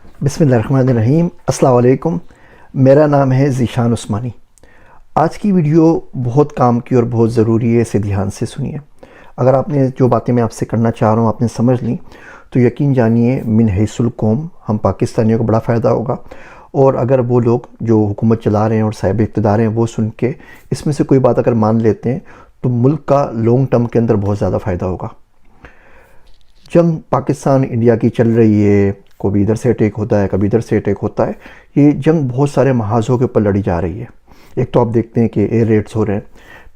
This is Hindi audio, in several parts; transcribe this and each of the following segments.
बिस्मिल्लाहिर्रहमानिर्रहीम। अस्सलाम वालेकुम। मेरा नाम है ज़ीशान उस्मानी। आज की वीडियो बहुत काम की और बहुत ज़रूरी है, इसे ध्यान से सुनिए। अगर आपने जो बातें मैं आपसे करना चाह रहा हूँ आपने समझ ली तो यकीन जानिए मिन हैसुल कौम हम पाकिस्तानियों को बड़ा फ़ायदा होगा। और अगर वो लोग जो हुकूमत चला रहे हैं और साहिब इक़्तिदार हैं वो सुन के इसमें से कोई बात अगर मान लेते हैं तो मुल्क का लॉन्ग टर्म के अंदर बहुत ज़्यादा फ़ायदा होगा। जंग पाकिस्तान इंडिया की चल रही है, कभी इधर से अटैक होता है कभी इधर से अटैक होता है। ये जंग बहुत सारे महाज़ों के ऊपर लड़ी जा रही है। एक तो आप देखते हैं कि एयर रेड्स हो रहे हैं,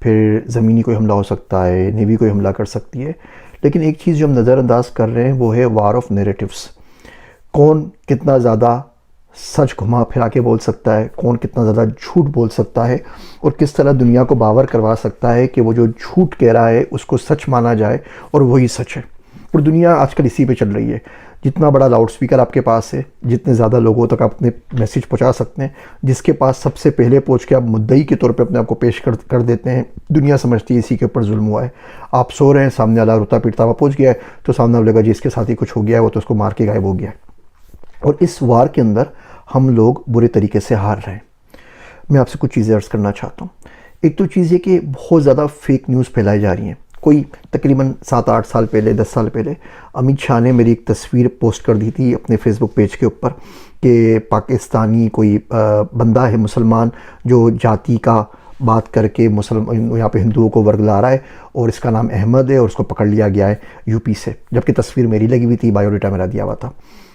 फिर ज़मीनी कोई हमला हो सकता है, नेवी कोई हमला कर सकती है। लेकिन एक चीज़ जो हम नज़रअंदाज कर रहे हैं वो है वार ऑफ नैरेटिव्स। कौन कितना ज़्यादा सच घुमा फिरा के बोल सकता है, कौन कितना ज़्यादा झूठ बोल सकता है और किस तरह दुनिया को बावर करवा सकता है कि वो जो झूठ कह रहा है उसको सच माना जाए और वही सच है। और दुनिया आजकल इसी पे चल रही है। जितना बड़ा लाउड स्पीकर आपके पास है, जितने ज़्यादा लोगों तक आप अपने मैसेज पहुंचा सकते हैं, जिसके पास सबसे पहले पहुंच के आप मुद्दई के तौर पे अपने आप को पेश कर देते हैं, दुनिया समझती है इसी के ऊपर जुल्म हुआ है। आप सो रहे हैं, सामने वाला रोता पीटता हुआ पहुँच गया है तो सामने वाले का जिसके साथ ही कुछ हो गया है वो तो उसको मार के गायब हो गया है। और इस वार के अंदर हम लोग बुरे तरीके से हार रहे हैं। मैं आपसे कुछ चीज़ें अर्ज़ करना चाहता हूँ। एक तो चीज़ है कि बहुत ज़्यादा फेक न्यूज़ फैलाई जा रही हैं। कोई तकरीबन 7-8 साल पहले 10 साल पहले अमित शाह ने मेरी एक तस्वीर पोस्ट कर दी थी अपने फेसबुक पेज के ऊपर कि पाकिस्तानी कोई बंदा है मुसलमान जो जाति का बात करके मुसलमान यहाँ पे हिंदुओं को वर्गला रहा है और इसका नाम अहमद है और उसको पकड़ लिया गया है यूपी से, जबकि तस्वीर मेरी लगी हुई थी, बायोडाटा मेरा दिया हुआ था।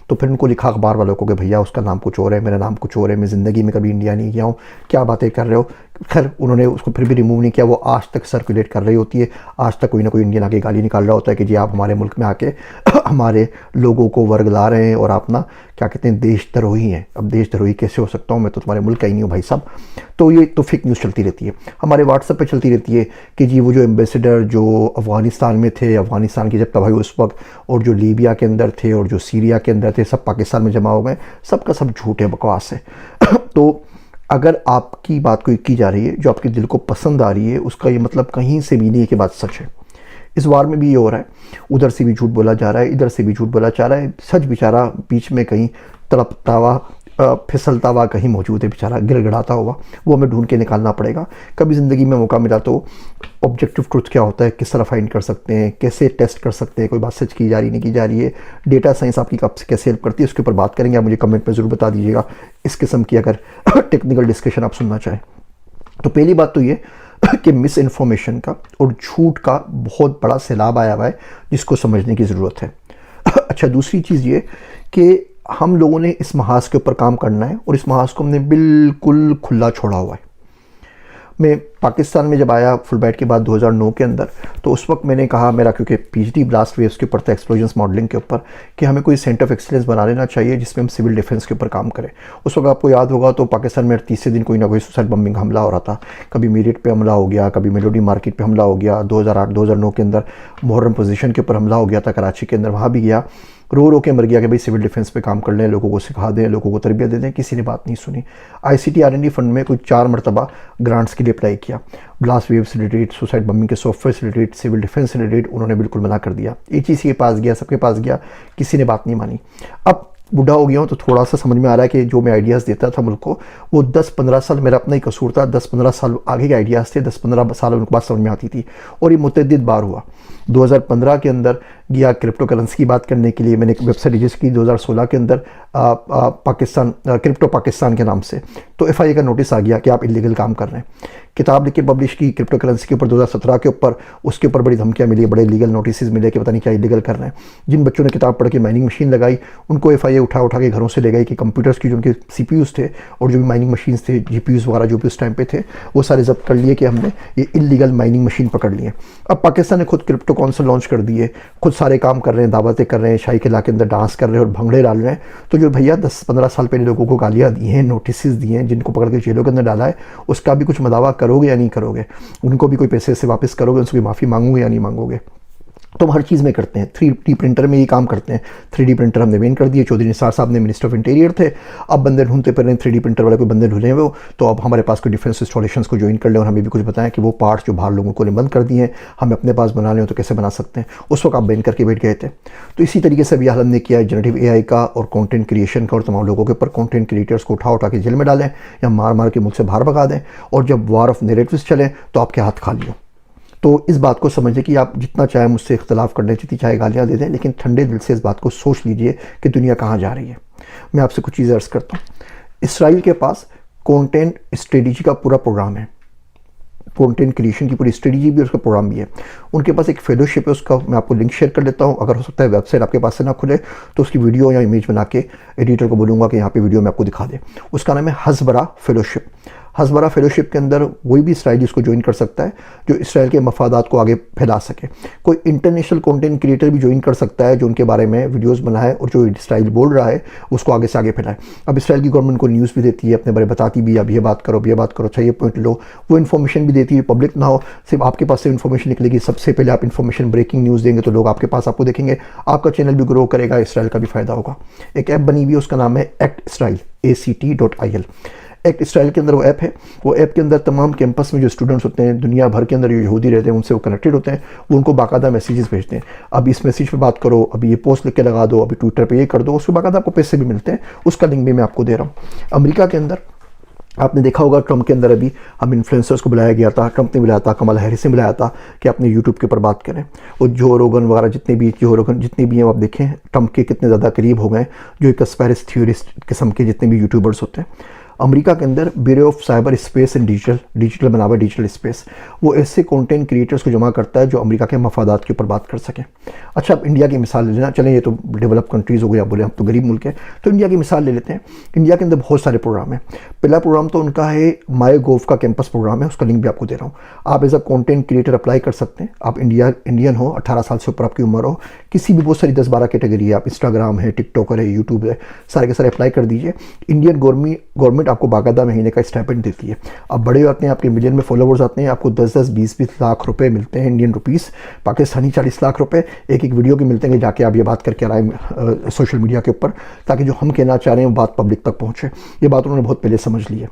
तो फिर उनको लिखा अखबार वालों को कि भैया उसका नाम कुछ और है, मेरा नाम कुछ और है, मैं ज़िंदगी में कभी इंडिया नहीं गया हूँ, क्या बातें कर रहे हो। खैर उन्होंने उसको फिर भी रिमूव नहीं किया। वो आज तक सर्कुलेट कर रही होती है, आज तक कोई ना कोई इंडियन आके गाली निकाल रहा होता है कि जी आप हमारे मुल्क में आके हमारे लोगों को वर्ग ला रहे हैं और आप ना क्या कहते हैं देशद्रोही हैं। अब देशद्रोही कैसे हो सकता हूँ, मैं तो तुम्हारे मुल्क का ही नहीं हूँ भाई साहब। तो ये तो फेक न्यूज़ चलती रहती है, हमारे व्हाट्सएप पे चलती रहती है कि जी वो जो एम्बेसडर जो अफ़गानिस्तान में थे, अफ़गानिस्तान की जब तबाही उस वक्त, और जो लीबिया के अंदर थे और जो सीरिया के अंदर थे, सब पाकिस्तान में जमा हो गए। सबका सब झूठ है, बकवास है। तो अगर आपकी बात कोई की जा रही है जो आपके दिल को पसंद आ रही है, उसका ये मतलब कहीं से भी नहीं है कि बात सच है। इस वार में भी ये हो रहा है, उधर से भी झूठ बोला जा रहा है, इधर से भी झूठ बोला जा रहा है। सच बेचारा बीच में कहीं तड़पता हुआ फिसलता हुआ कहीं मौजूद है, बेचारा गिड़गिड़ाता हुआ, वो हमें ढूंढ के निकालना पड़ेगा। कभी ज़िंदगी में मौका मिला तो ऑब्जेक्टिव ट्रुथ क्या होता है, किस तरह फाइंड कर सकते हैं, कैसे टेस्ट कर सकते हैं कोई बात सच की जा रही नहीं की जा रही है, डेटा साइंस आपकी कब से कैसे हेल्प करती है, उसके ऊपर बात करेंगे। आप मुझे कमेंट में ज़रूर बता दीजिएगा इस किस्म की अगर टेक्निकल डिस्कशन आप सुनना चाहें। तो पहली बात तो ये कि मिस इन्फॉर्मेशन का और झूठ का बहुत बड़ा सैलाब आया हुआ है जिसको समझने की ज़रूरत है। अच्छा, दूसरी चीज़ ये कि हम लोगों ने इस महाज के ऊपर काम करना है और इस महाज को हमने बिल्कुल खुला छोड़ा हुआ है। मैं पाकिस्तान में जब आया फुलब्राइट के बाद 2009 के अंदर, तो उस वक्त मैंने कहा, मेरा क्योंकि पीएचडी ब्लास्ट वेव्स के ऊपर था, एक्सप्लोजन्स मॉडलिंग के ऊपर, कि हमें कोई सेंटर ऑफ एक्सीलेंस बना लेना चाहिए जिसमें हम सिविल डिफेंस के ऊपर काम करें। उस वक्त आपको याद होगा तो पाकिस्तान में तीसरे दिन कोई ना कोई सुसाइड बम्बिंग हमला हो रहा था। कभी मीरठ पे हमला हो गया, कभी मेलोडी मार्केट पे हमला हो गया, 2008-2009 के अंदर मुहर्रम पोजीशन के ऊपर हमला हो गया था कराची के अंदर, वहाँ भी गया, रो के मर गया कि भाई सिविल डिफेंस पे काम कर लें, लोगों को सिखा दें, लोगों को तरबियत दे दें। किसी ने बात नहीं सुनी। ICT R&D फंड में कोई 4 मरतबा ग्रांट्स के लिए अप्लाई किया, ब्लास्ट वेव से रिलेटेड, सुसाइड बम्बिंग के सॉफ्टवेयर से रिलेटेड, सिविल डिफेंस से रिलेटेड, उन्होंने बिल्कुल मना कर दिया। HEC के पास गया, सबके पास गया, किसी ने बात नहीं मानी। अब बूढ़ा हो गया हूँ तो थोड़ा सा समझ में आ रहा है कि जो मैं आइडियाज़ देता था मुल्क को, वो 10-15 साल मेरा अपना ही कसूर था। 10-15 साल आगे के आइडियाज़ थे, 10-15 साल उनके पास समझ में आती थी। और ये मुतअद्दिद बार हुआ। 2015 के अंदर गया क्रिप्टो करेंसी की बात करने के लिए, मैंने एक वेबसाइट रजिस्टर की 2016 के अंदर पाकिस्तान क्रिप्टो पाकिस्तान के नाम से, तो FIA का नोटिस आ गया कि आप इलीगल काम कर रहे हैं। किताब लिख के पब्लिश की क्रिप्टो करेंसी के ऊपर 2017 के ऊपर, उसके ऊपर बड़ी धमकियाँ मिली, बड़े लीगल नोटिस मिले कि पता नहीं क्या इलीगल कर रहे हैं। जिन बच्चों ने किताब पढ़ के माइनिंग मशीन लगाई उनको FIA उठा के घरों से ले गई कि कंप्यूटर्स की जो उनके CPUs थे और जो भी माइनिंग मशीन्स थे, GPUs वगैरह जो भी उस टाइम पे थे, वो सारे जब्त कर लिए कि हमने ये इलीगल माइनिंग मशीन पकड़ लिए। अब पाकिस्तान ने खुद क्रिप्टो काउंसिल लॉन्च कर दिए, खुद सारे काम कर रहे हैं, दावतें कर रहे हैं, शाही किला के अंदर डांस कर रहे हैं और भंगड़े डाल रहे हैं। तो जो भैया 10-15 साल पहले लोगों को गालियाँ दी हैं, नोटिस दिए हैं, जिनको पकड़ के जेलों के अंदर डाला है, उसका भी कुछ मदावा करोगे या नहीं करोगे? उनको भी कोई पैसे से वापस करोगे, उनसे कोई माफ़ी मांगोगे या नहीं मांगोगे? तो हम हर चीज़ में करते हैं। 3D प्रिंटर में ये काम करते हैं। 3D प्रिंटर हमने बैन कर दिए। चौधरी निसार साहब ने मिनिस्टर ऑफ इंटीरियर थे, अब बंदे ढूंढते पर 3D प्रिंटर वाले कोई बंदे ढूंढे वो, तो अब हमारे पास कोई डिफेंस इंस्टॉलेशंस को ज्वाइन कर लें और हमें भी कुछ बताएं कि वो पार्ट्स जो बाहर लोगों को ने बंद कर दिए हैं हमें अपने पास बना लें तो कैसे बना सकते हैं। उस वक्त आप बैन करके बैठ गए थे। तो इसी तरीके से भी हाल हमने किया जनरेटिव AI का और कॉन्टेंट क्रिएशन का, और तमाम लोगों के ऊपर कॉन्टेंट क्रिएटर्स को उठा के जेल में डालें या मार मार के मुल्क से बाहर भगा दें, और जब वॉर ऑफ नैरेटिव्स चले तो आपके हाथ खाली हो। तो इस बात को समझिए कि आप जितना चाहे मुझसे इख्तलाफ कर लें, जितनी चाहे गालियाँ दे दें, लेकिन ठंडे दिल से इस बात को सोच लीजिए कि दुनिया कहाँ जा रही है। मैं आपसे कुछ चीज़ें अर्ज़ करता हूँ। इसराइल के पास कंटेंट स्ट्रेटजी का पूरा प्रोग्राम है, कंटेंट क्रिएशन की पूरी स्ट्रेटजी भी, उसका प्रोग्राम भी है। उनके पास एक फेलोशिप है, उसका मैं आपको लिंक शेयर कर देता हूँ। अगर हो सकता है वेबसाइट आपके पास से ना खुले तो उसकी वीडियो या इमेज बना के एडिटर को बोलूँगा कि यहाँ पे वीडियो में आपको दिखा दे। उसका नाम है हज़बरा फेलोशिप। हज़बरा फेलोशिप के अंदर कोई भी इसराइली इसको ज्वाइन कर सकता है जो इसराइल के मफादात को आगे फैला सके। कोई इंटरनेशनल कंटेंट क्रिएटर भी ज्वाइन कर सकता है जो उनके बारे में वीडियोस बनाए और जो इसराइल बोल रहा है उसको आगे से आगे फैलाए। अब इसराइल की गवर्नमेंट को न्यूज़ भी देती है, अपने बारे बताती भी, अब ये बात करो, अब ये बात करो, अच्छा ये पॉइंट लो, वो इन्फॉर्मेशन भी देती है। पब्लिक ना हो, सिर्फ आपके पास से इन्फॉर्मेशन निकलेगी। सबसे पहले आप इन्फॉर्मेशन ब्रेकिंग न्यूज़ देंगे तो लोग आपके पास आपको देखेंगे, आपका चैनल भी ग्रो करेगा, इसराइल का भी फ़ायदा होगा। एक ऐप बनी हुई है, उसका नाम है act Israel, ACT.IL। Act Israel के अंदर वो ऐप है। वो ऐप के अंदर तमाम कैंपस में जो स्टूडेंट्स होते हैं, दुनिया भर के अंदर जो यहूदी रहते हैं, उनसे वो कनेक्टेड होते हैं। वो उनको बाकायदा मैसेजेस भेजते हैं, अब इस मैसेज पे बात करो, अभी ये पोस्ट लिख के लगा दो, अभी ट्विटर पे ये कर दो, उसके बाकायदा आपको पैसे भी मिलते हैं। उसका लिंक भी मैं आपको दे रहा हूँ। अमेरिका के अंदर आपने देखा होगा, ट्रंप के अंदर अभी हम इन्फ्लुएंसर्स को बुलाया गया था, ट्रंप ने बुलाया था, कमला हैरिस ने बुलाया था कि अपने यूट्यूब के ऊपर बात करें। और जो रोगन वगैरह जितने भी हैं आप देखें ट्रंप के कितने ज़्यादा करीब हो गए, जो एक कंस्पिरेसी थ्योरिस्ट किस्म के जितने भी यूट्यूबर्स होते हैं। अमेरिका के अंदर bureau of cyber space and digital बनावा डिजिटल स्पेस, वो ऐसे कंटेंट क्रिएटर्स को जमा करता है जो अमेरिका के मफादात के ऊपर बात कर सकें। अच्छा, अब इंडिया की मिसाल ले लेना, चलें ये तो डेवलप कंट्रीज़ हो गई, आप बोले हम तो गरीब मुल्क है, तो इंडिया की मिसाल ले लेते हैं। इंडिया के अंदर बहुत सारे प्रोग्राम हैं। पहला प्रोग्राम तो उनका है माई गोव का कैंपस प्रोग्राम है, उसका लिंक भी आपको दे रहा हूँ। आप as a content creator apply कर सकते हैं। आप इंडियन हो, 18 साल से ऊपर आपकी उम्र हो, किसी भी बहुत सारी 10-12 कैटेगरी है, आप इंस्टाग्राम है, टिकटॉकर है, यूट्यूब है, सारे के सारे अप्लाई कर दीजिए। इंडियन गवर्नमेंट आपको बाकायदा महीने का स्टाइपेंड देती है। अब बड़े आते हैं, आपके मिलियन में फॉलोवर्स आते हैं, आपको 10-10, 20-20 लाख रुपए मिलते हैं इंडियन रुपीस, पाकिस्तानी 40 लाख रुपए एक वीडियो के मिलते हैं कि जाके आप ये बात करके आए सोशल मीडिया के ऊपर, ताकि जो हम कहना चाह रहे हैं वो बात पब्लिक तक पहुंचे। ये बात उन्होंने बहुत पहले समझ ली है।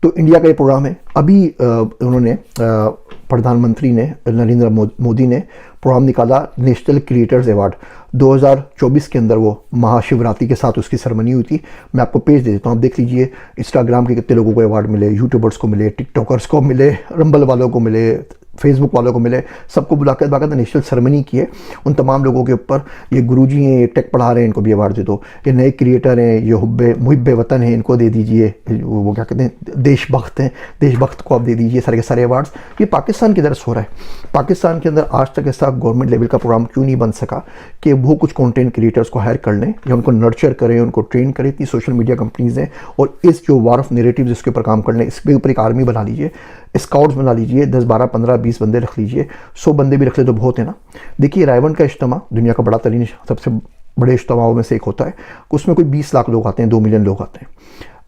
तो इंडिया का ये प्रोग्राम है। अभी उन्होंने प्रधानमंत्री ने नरेंद्र मोदी ने प्रोग्राम निकाला, नेशनल क्रिएटर्स अवार्ड 2024 के अंदर। वो महाशिवरात्रि के साथ उसकी सेरेमनी हुई थी। मैं आपको पेज दे देता हूँ, आप देख लीजिए। इंस्टाग्राम के कितने लोगों को अवार्ड मिले, यूट्यूबर्स को मिले, टिकटॉकर्स को मिले, रंबल वालों को मिले, फेसबुक वालों को मिले, सबको बुलाकर बाकायदा नेशनल सेरेमनी की है। उन तमाम लोगों के ऊपर, ये गुरुजी हैं, ये टेक पढ़ा रहे हैं, इनको भी अवार्ड दे दो, ये नए क्रिएटर हैं, ये मुहिब वतन हैं, इनको दे दीजिए, वो क्या कहते हैं, देशभक्त हैं, देशभक्त को आप दे दीजिए, सारे के सारे अवार्ड्स। ये पाकिस्तान की तरफ हो रहा है। पाकिस्तान के अंदर आज तक ऐसा गवर्नमेंट लेवल का प्रोग्राम क्यों नहीं बन सका कि वो कुछ कंटेंट क्रिएटर्स को हायर कर लें या उनको नर्चर करें, उनको ट्रेन करें। इतनी सोशल मीडिया कंपनीज हैं, और इस जो वॉर ऑफ नैरेटिव्स इसके ऊपर काम कर लें, इसके ऊपर एक आर्मी बना लीजिए, स्काउट्स बना लीजिए, 10, 12, 15, 20 बंदे रख लीजिए, 100 बंदे भी रख ले तो बहुत है ना। देखिए, रायवन का इज्तिमा दुनिया का बड़ा तरीन सबसे बड़े इज्तिमाओं में से एक होता है। उसमें कोई 20 लाख लोग आते हैं, 2 मिलियन लोग आते हैं।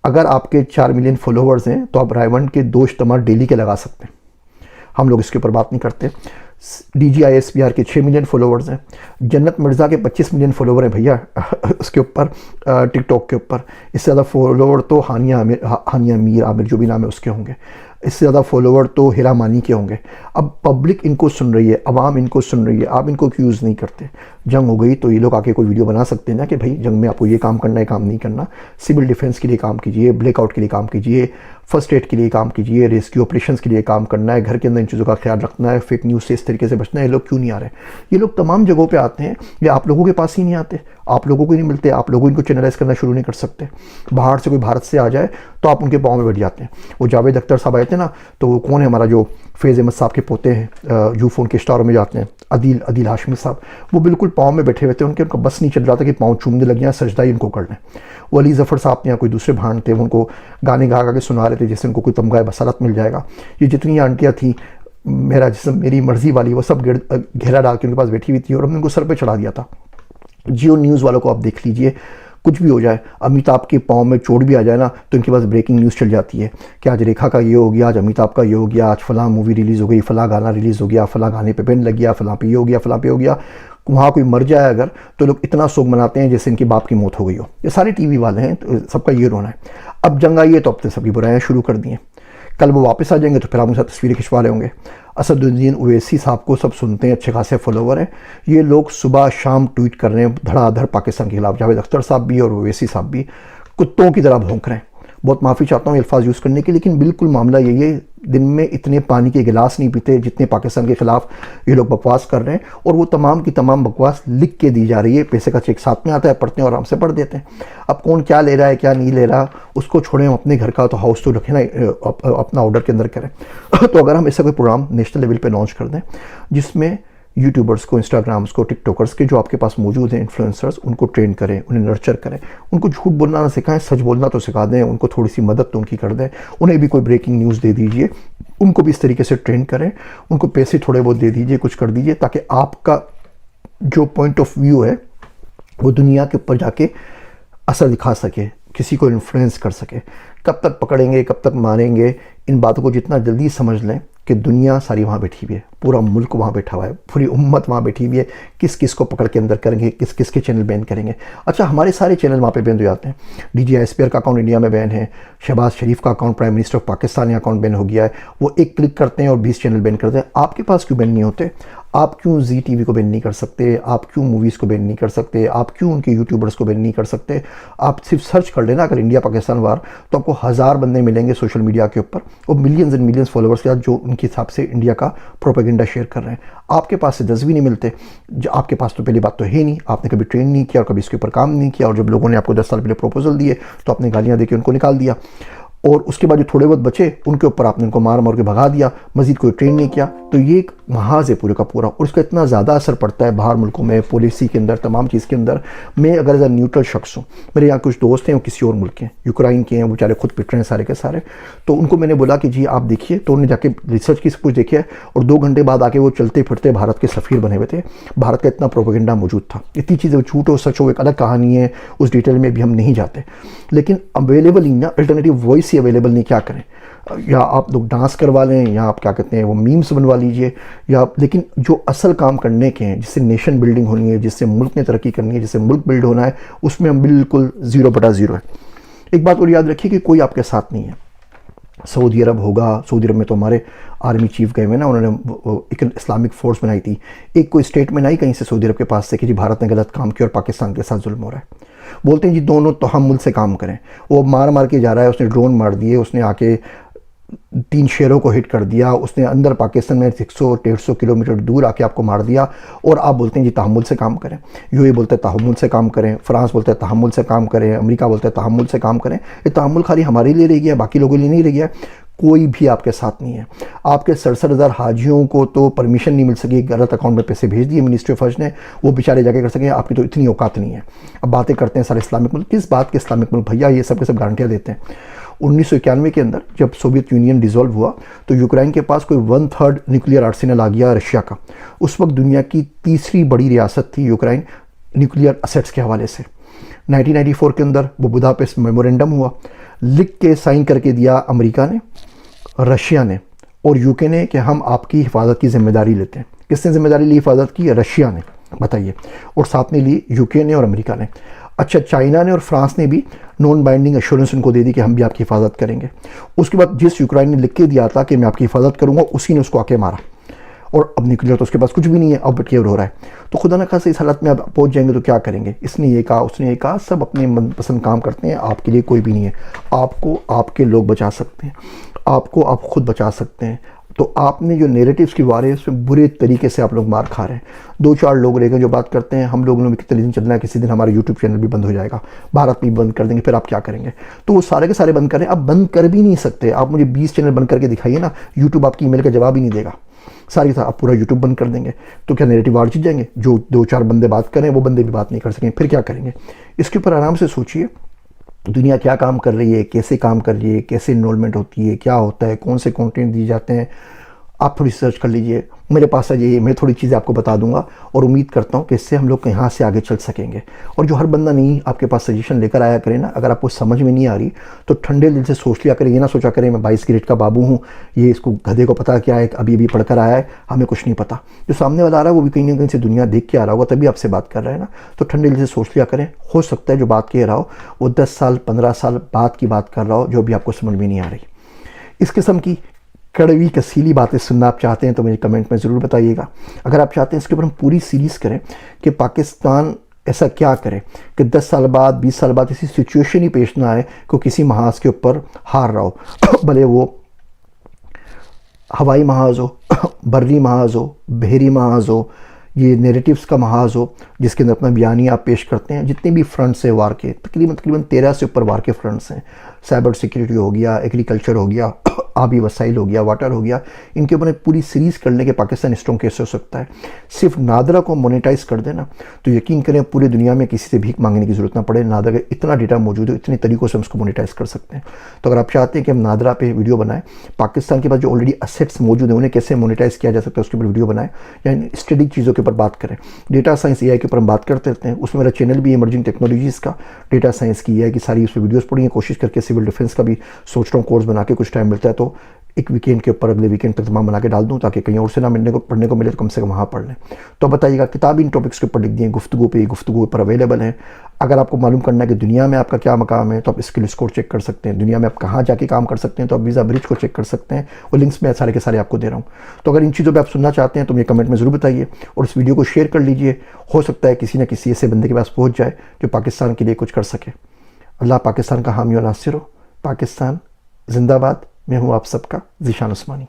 अगर आपके 4 मिलियन फॉलोवर्स हैं तो आप रायवन के 2 इज्तिमा डेली के लगा सकते हैं। हम लोग इसके ऊपर बात नहीं करते। DGISPR के 6 मिलियन फॉलोवर्स हैं। जन्नत मिर्ज़ा के 25 मिलियन फॉलोवर हैं भैया उसके ऊपर, टिकटॉक के ऊपर। इससे ज़्यादा फॉलोवर तो हानिया मीर आमिर जो भी नाम है उसके होंगे। इससे ज़्यादा फॉलोवर तो हिरा मानी के होंगे। अब पब्लिक इनको सुन रही है, अवाम इनको सुन रही है, आप इनको क्यों यूज़ नहीं करते? जंग हो गई तो ये लोग आके कोई वीडियो बना सकते हैं ना कि भाई जंग में आपको ये काम करना है, काम नहीं करना। सिविल डिफेंस के लिए काम कीजिए, ब्लैकआउट के लिए काम कीजिए, फर्स्ट एड के लिए काम कीजिए, रेस्क्यू ऑपरेशंस के लिए काम करना है, घर के अंदर इन चीज़ों का ख्याल रखना है, फेक न्यूज़ से इस तरीके से बचना है। ये लोग क्यों नहीं आ रहे? ये लोग तमाम जगहों पे आते हैं, ये आप लोगों के पास ही नहीं आते, आप लोगों को नहीं मिलते, आप लोगों इनको चैनलाइज करना शुरू नहीं कर सकते। बाहर से कोई भारत से आ जाए तो आप उनके पाँव में बैठ जाते हैं। वो जावेद अख्तर साहब आए थे ना, तो वो कौन है, हमारा जो फैज़ अहमद साहब के पोते हैं, यूफोन के स्टारों में जाते हैं, अदील हाशमी साहब, वो बिल्कुल पाँव में बैठे हुए थे, उनका बस नहीं चल रहा था कि पाँव चूमने लग जाए, सजदा ही उनको कर लें। वो अली ज़फ़र साहब ने या कोई दूसरे भाण थे, उनको गाने गा के सुना रहे थे जिससे उनको कोई तमगा बसालत मिल जाएगा। ये जितनी आंटियाँ थी, मेरा जिस्म मेरी मर्ज़ी वाली, वो सब घेरा डाल के उनके पास बैठी हुई थी और हमने उनको सर पे चढ़ा दिया था। जियो न्यूज़ वालों को आप देख लीजिए, कुछ भी हो जाए, अमिताभ के पाँव में चोट भी आ जाए ना तो इनके पास ब्रेकिंग न्यूज़ चल जाती है कि आज रेखा का ये हो गया, आज अमिताभ का ये हो गया, आज फलां मूवी रिलीज़ हो गई, फलां गाना रिलीज़ हो गया, फलां गाने पे पेन लग गया, फलां पे ये हो गया, फलां पे हो गया। वहाँ कोई मर जाए अगर तो लोग इतना शोक मनाते हैं जैसे इनके बाप की मौत हो गई हो। ये सारे टीवी वाले हैं, तो सबका ये रोना है। अब जंग आई है तो अब तो सबकी बुराइयाँ शुरू कर दी हैं। कल वो वापस आ जाएंगे तो फिर आप उनके साथ तस्वीरें खिंचवा रहे होंगे। असदुद्दीन ओवैसी साहब को सब सुनते हैं, अच्छे खासे फॉलोवर हैं। ये लोग सुबह शाम ट्वीट कर रहे हैं धड़ाधड़ पाकिस्तान के खिलाफ। जावेद अख्तर साहब भी और ओवैसी साहब भी कुत्तों की तरह भौंक रहे हैं। बहुत माफ़ी चाहता हूँ अल्फाज यूज़ करने के, लेकिन बिल्कुल मामला यही है। दिन में इतने पानी के गिलास नहीं पीते जितने पाकिस्तान के खिलाफ ये लोग बकवास कर रहे हैं, और वो तमाम की तमाम बकवास लिख के दी जा रही है। पैसे का चेक साथ में आता है, पढ़ते हैं और आराम से पढ़ देते हैं। अब कौन क्या ले रहा है क्या नहीं ले रहा उसको छोड़ें, हम अपने घर का तो हाउस तो रखें ना, अपना ऑर्डर के अंदर करें। तो अगर हम ऐसा कोई प्रोग्राम नेशनल लेवल पर लॉन्च कर दें जिसमें यूट्यूबर्स को, इंस्टाग्राम्स को, टिकटॉकर्स के जो आपके पास मौजूद हैं इन्फ्लुएंसर्स, उनको ट्रेन करें, उन्हें नर्चर करें, उनको झूठ बोलना ना सिखाएं, सच बोलना तो सिखा दें, उनको थोड़ी सी मदद तो उनकी कर दें, उन्हें भी कोई ब्रेकिंग न्यूज़ दे दीजिए, उनको भी इस तरीके से ट्रेन करें, उनको पैसे थोड़े बहुत दे दीजिए, कुछ कर दीजिए, ताकि आपका जो पॉइंट ऑफ व्यू है वो दुनिया के ऊपर जाके असर दिखा सके, किसी को इन्फ्लुएंस कर सके। कब तक पकड़ेंगे, कब तक मारेंगे, इन बातों को जितना जल्दी समझ लें कि दुनिया सारी वहाँ बैठी हुई है, पूरा मुल्क वहाँ बैठा हुआ है, पूरी उम्मत वहाँ बैठी हुई है, किस किस को पकड़ के अंदर करेंगे, किस किस के चैनल बैन करेंगे। अच्छा, हमारे सारे चैनल वहाँ पे बैन हो जाते हैं। DGI का अकाउंट इंडिया में बैन है, शहबाज शरीफ का account prime minister of Pakistan account ban हो गया है। वो एक क्लिक करते हैं और 20 चैनल बैन करते हैं। आपके पास क्यों बैन नहीं होते? आप क्यों जी TV को बैन नहीं कर सकते? आप क्यों मूवीज़ को बैन नहीं कर सकते? आप क्यों उनके यूट्यूबर्स को बैन नहीं कर सकते? आप सिर्फ सर्च कर लेना अगर इंडिया पाकिस्तान वार, तो आपको 1000 बंदे मिलेंगे सोशल मीडिया के ऊपर, और मिलियंस एंड मिलियंस फॉलोअर्स के साथ, जो उनके हिसाब से इंडिया का प्रोपेगेंडा शेयर कर रहे हैं। आपके पास से 10 भी नहीं मिलते। आपके पास तो पहली बात तो है नहीं, आपने कभी ट्रेन नहीं किया और कभी इसके ऊपर काम नहीं किया, और जब लोगों ने आपको 10 साल पहले प्रपोजल दिए तो आपने गालियाँ दे के उनको निकाल दिया, और उसके बाद जो थोड़े बहुत बचे उनके ऊपर आपने उनको मार मार के भगा दिया, मजीद कोई ट्रेन नहीं किया। तो ये एक महाज है पूरे का पूरा, और उसका इतना ज़्यादा असर पड़ता है बाहर मुल्कों में, पॉलिसी के अंदर, तमाम चीज़ के अंदर। मैं अगर एज अ न्यूट्रल शख्स हूँ, मेरे यहाँ कुछ दोस्त हैं वो किसी और मुल्क के हैं, यूक्रेन के हैं, वो बेचारे खुद पिट रहे हैं सारे के सारे। तो उनको मैंने बोला कि जी आप देखिए, तो उन्होंने जाके रिसर्च की, सब कुछ देखिए, और 2 घंटे बाद आके वो चलते फिरते भारत के सफ़ीर बने हुए थे। भारत का इतना प्रोपेगेंडा मौजूद था। इतनी चीज़ें झूठ हो सच हो एक अलग कहानी है, उस डिटेल में भी हम नहीं जाते, लेकिन अवेलेबल ही ना, अल्टरनेटिव वॉइस ही अवेलेबल नहीं, क्या करें? या आप लोग डांस करवा लें, या आप क्या कहते हैं वो मीम्स बनवा लीजिए, या लेकिन जो असल काम करने के हैं, जिससे नेशन बिल्डिंग होनी है, जिससे मुल्क ने तरक्की करनी है, जिससे मुल्क बिल्ड होना है, उसमें हम बिल्कुल 0/0 है। एक बात और याद रखिए कि कोई आपके साथ नहीं है। सऊदी अरब होगा, सऊदी अरब में तो हमारे आर्मी चीफ गए हुए ना, उन्होंने एक इस्लामिक फोर्स बनाई थी। एक कोई स्टेटमेंट आई कहीं से सऊदी अरब के पास से कि जी भारत ने गलत काम किया और पाकिस्तान के साथ जुल्म हो रहा है। बोलते हैं जी दोनों तो हम मुल्क से काम करें। वो मार मार के जा रहा है, उसने ड्रोन मार दिए, उसने आके 3 शहरों को हिट कर दिया, उसने अंदर पाकिस्तान में 100-150 किलोमीटर दूर आके आपको मार दिया, और आप बोलते हैं जी तहम्मुल से काम करें। यूएई बोलते हैं तहम्मुल से काम करें, फ्रांस बोलते हैं तहम्मुल से काम करें, अमेरिका बोलते हैं तहम्मुल से काम करें। ये तहम्मुल खाली हमारे लिए रह गया, बाकी लोगों के लिए नहीं रह गया। कोई भी आपके साथ नहीं है। आपके 67,000 हाजियों को तो परमिशन नहीं मिल सकी, गलत अकाउंट में पैसे भेज दिए मिनिस्ट्री ऑफ हज ने, वो बेचारे जाके कर सकें, आपकी तो इतनी औकात नहीं है। अब बातें करते हैं सारे इस्लामिक मुल्क, किस बात के इस्लामिक मुल्क भैया? ये सब के सब गारंटियाँ देते हैं। 1991 के अंदर जब सोवियत यूनियन डिसॉल्व हुआ तो यूक्रेन के पास कोई 1/3 न्यूक्लियर आर्सेनल आ गया रशिया का। उस वक्त दुनिया की तीसरी बड़ी रियासत थी यूक्रेन न्यूक्लियर असेट्स के हवाले से। 1994 के अंदर वो बुदापेस्ट मेमोरेंडम हुआ, लिख के साइन करके दिया अमेरिका ने, रशिया ने और यूके ने कि हम आपकी हिफाजत की जिम्मेदारी लेते हैं। किसने जिम्मेदारी ली हिफाजत की? रशिया ने, बताइए। और साथ में ली यूके ने और अमेरिका ने। अच्छा, चाइना ने और फ्रांस ने भी नॉन बाइंडिंग एश्योरेंस उनको दे दी कि हम भी आपकी हिफाजत करेंगे। उसके बाद जिस यूक्रेन ने लिख के दिया था कि मैं आपकी हिफाजत करूँगा, उसी ने उसको आके मारा, और अब न्यूक्लियर तो उसके पास कुछ भी नहीं है, अब केयर हो रहा है। तो खुदा न खासा इस हालत में अब पहुंच जाएंगे तो क्या करेंगे? इसने ये कहा, उसने ये कहा, सब अपने मनपसंद काम करते हैं, आपके लिए कोई भी नहीं है। आपको आपके लोग बचा सकते हैं, आपको आप खुद बचा सकते हैं। तो आपने जो नेरेटिव्स की वार है उसमें बुरे तरीके से आप लोग मार खा रहे हैं। 2-4 लोग रहेंगे जो बात करते हैं, हम लोगों ने भी कितने दिन चलना है, किसी दिन हमारा यूट्यूब चैनल भी बंद हो जाएगा, भारत भी बंद कर देंगे, फिर आप क्या करेंगे? तो वो सारे के सारे बंद करें। आप बंद कर भी नहीं सकते। आप मुझे 20 चैनल बंद करके दिखाइए ना, यूट्यूब आपकी ईमेल का जवाब ही नहीं देगा। सारी था आप पूरा यूट्यूब बंद कर देंगे तो क्या नेरेटिव वार जीत जाएंगे? जो 2-4 बंदे बात करें वो बंदे भी बात नहीं कर सकें, फिर क्या करेंगे? इसके ऊपर आराम से सोचिए। दुनिया क्या काम कर रही है, कैसे काम कर रही है, कैसे इन्वॉल्वमेंट होती है, क्या होता है, कौन से कंटेंट दिए जाते हैं। आप थोड़ी सर्च कर लीजिए, मेरे पास आ जाइए, मैं थोड़ी चीज़ें आपको बता दूंगा और उम्मीद करता हूँ कि इससे हम लोग यहाँ से आगे चल सकेंगे। और जो हर बंदा नहीं आपके पास सजेशन लेकर आया करे ना, अगर आपको समझ में नहीं आ रही तो ठंडे दिल से सोच लिया करें, ये ना सोचा करें मैं 22 कैरेट का बाबू हूँ, ये इसको गधे को पता क्या है, अभी अभी पढ़कर आया है, हमें कुछ नहीं पता। जो सामने वाला आ रहा है वो भी कहीं ना कहीं से दुनिया देख के आ रहा होगा, तभी आपसे बात कर रहा है ना। तो ठंडे दिल से सोच लिया करें, हो सकता है जो बात कह रहा हो वो 10 साल 15 साल बाद की बात कर रहा हो, जो भी आपको समझ में नहीं आ रही। इस किस्म की कड़वी कसीली बातें सुनना आप चाहते हैं तो मुझे कमेंट में ज़रूर बताइएगा। अगर आप चाहते हैं इसके ऊपर हम पूरी सीरीज़ करें कि पाकिस्तान ऐसा क्या करे कि 10 साल बाद 20 साल बाद ऐसी सिचुएशन ही पेश ना आए कि किसी महाज के ऊपर हार रहा हो, भले वो हवाई महाज हो, बर्री महाज हो, बहरी महाज हो, ये नेरेटिव्स का महाज हो जिसके अंदर अपना बयानी आप पेश करते हैं। जितने भी फ्रंट्स हैं वार के, तकरीबन 13 से ऊपर वार के फ्रंट्स हैं। साइबर सिक्योरिटी हो गया, एग्रीकल्चर हो गया, आबी वसाइल हो गया, वाटर हो गया, इनके ऊपर पूरी सीरीज़ करने के पाकिस्तान स्ट्रॉन्ग कैसे हो सकता है। सिर्फ नादरा को मोनेटाइज कर देना तो यकीन करें पूरी दुनिया में किसी से भीख मांगने की ज़रूरत ना पड़े। नादरा का इतना डेटा मौजूद है, इतने तरीक़ों से हम उसको मोनेटाइज कर सकते हैं। तो अगर आप चाहते हैं कि हम नादरा पे वीडियो बनाएं, पाकिस्तान के पास जो ऑलरेडी असेट्स मौजूद हैं उन्हें कैसे मोनेटाइज किया जा सकता है उसके ऊपर वीडियो बनाएं, या स्टडी चीज़ों के ऊपर बात करें। डेटा साइंस AI के ऊपर हम बात करते रहते हैं, उसमें मेरा चैनल भी इमर्जिंग टेक्नोलॉजीज़ का, डेटा साइंस की AI की सारी उस पर वीडियोज़ पढ़ी हैं। कोशिश करके सिविल डिफेंस का भी सोच रहा हूँ कोर्स बना के, कुछ टाइम मिलता है तो एक वीकेंड के ऊपर अगले वीकेंड तक तमाम बना के डाल दूँ, ताकि कहीं और से ना पढ़ने को मिले तो कम से कम वहाँ पढ़ लें। तो बताइएगा, किताब इन टॉपिक्स के ऊपर लिख दिए, गुफ्तगू पर अवेलेबल है। अगर आपको मालूम करना है कि दुनिया में आपका क्या मकाम है तो आप स्किल स्कोर चेक कर सकते हैं। दुनिया में आप कहाँ जाके काम कर सकते हैं तो आप वीज़ा ब्रिज को चेक कर सकते हैं। वो लिंक्स मैं सारे के सारे आपको दे रहा हूँ। तो अगर इन चीज़ों पर आप सुनना चाहते हैं तो मुझे कमेंट में ज़रूर बताइए और इस वीडियो को शेयर कर लीजिए। हो सकता है किसी न किसी ऐसे बंदे के पास पहुँच जाए जो पाकिस्तान के लिए कुछ कर सके। अल्लाह पाकिस्तान का हामी और नासिर हो। पाकिस्तान जिंदाबाद। मैं हूँ आप सबका ज़ीशान उस्मानी।